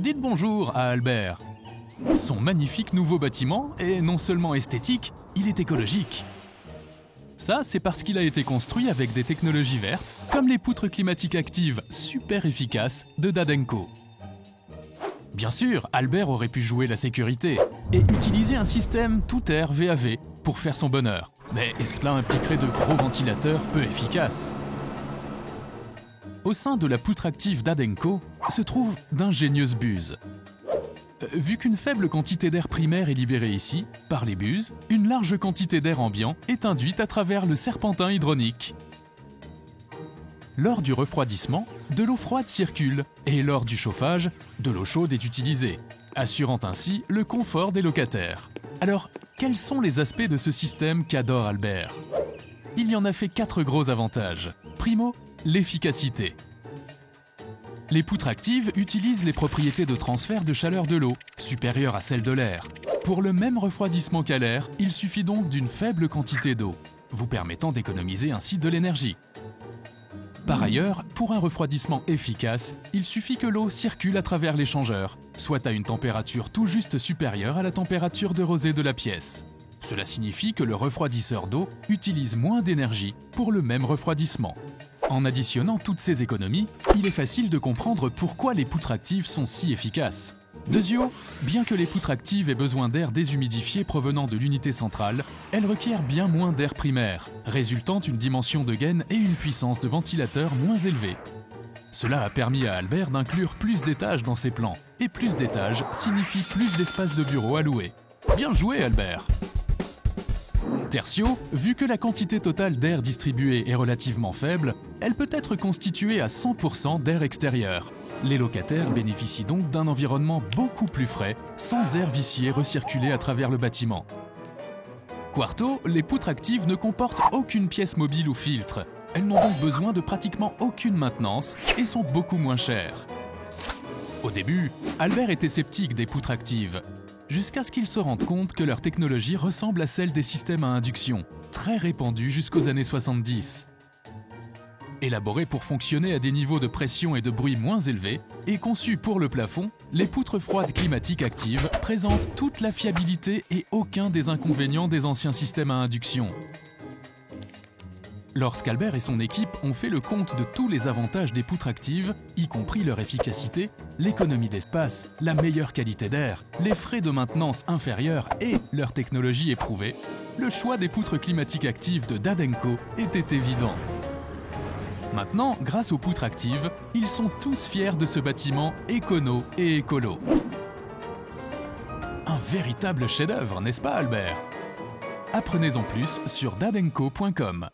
Dites bonjour à Albert. Son magnifique nouveau bâtiment est non seulement esthétique, il est écologique. Ça, c'est parce qu'il a été construit avec des technologies vertes, comme les poutres climatiques actives super efficaces de Dadenko. Bien sûr, Albert aurait pu jouer la sécurité et utiliser un système tout-air VAV pour faire son bonheur, mais cela impliquerait de gros ventilateurs peu efficaces. Au sein de la poutre active Dadenko se trouvent d'ingénieuses buses. Vu qu'une faible quantité d'air primaire est libérée ici, par les buses, une large quantité d'air ambiant est induite à travers le serpentin hydronique. Lors du refroidissement, de l'eau froide circule et lors du chauffage, de l'eau chaude est utilisée, assurant ainsi le confort des locataires. Alors, quels sont les aspects de ce système qu'adore Albert? Il y en a fait 4 gros avantages. Primo, l'efficacité. Les poutres actives utilisent les propriétés de transfert de chaleur de l'eau, supérieures à celles de l'air. Pour le même refroidissement qu'à l'air, il suffit donc d'une faible quantité d'eau, vous permettant d'économiser ainsi de l'énergie. Par ailleurs, pour un refroidissement efficace, il suffit que l'eau circule à travers l'échangeur, soit à une température tout juste supérieure à la température de rosée de la pièce. Cela signifie que le refroidisseur d'eau utilise moins d'énergie pour le même refroidissement. En additionnant toutes ces économies, il est facile de comprendre pourquoi les poutres actives sont si efficaces. Deuxio, bien que les poutres actives aient besoin d'air déshumidifié provenant de l'unité centrale, elles requièrent bien moins d'air primaire, résultant une dimension de gaine et une puissance de ventilateur moins élevée. Cela a permis à Albert d'inclure plus d'étages dans ses plans, et plus d'étages signifie plus d'espace de bureau à louer. Bien joué, Albert! Tertio, vu que la quantité totale d'air distribué est relativement faible, elle peut être constituée à 100% d'air extérieur. Les locataires bénéficient donc d'un environnement beaucoup plus frais, sans air vicié recirculé à travers le bâtiment. Quarto, les poutres actives ne comportent aucune pièce mobile ou filtre. Elles n'ont donc besoin de pratiquement aucune maintenance et sont beaucoup moins chères. Au début, Albert était sceptique des poutres actives, jusqu'à ce qu'il se rende compte que leur technologie ressemble à celle des systèmes à induction, très répandus jusqu'aux années 70. Élaborées pour fonctionner à des niveaux de pression et de bruit moins élevés, et conçues pour le plafond, les poutres froides climatiques actives présentent toute la fiabilité et aucun des inconvénients des anciens systèmes à induction. Lorsqu'Albert et son équipe ont fait le compte de tous les avantages des poutres actives, y compris leur efficacité, l'économie d'espace, la meilleure qualité d'air, les frais de maintenance inférieurs et leur technologie éprouvée, le choix des poutres climatiques actives de Dadenko était évident. Maintenant, grâce aux poutres actives, ils sont tous fiers de ce bâtiment écono et écolo. Un véritable chef-d'œuvre, n'est-ce pas Albert? Apprenez-en plus sur dadenko.com.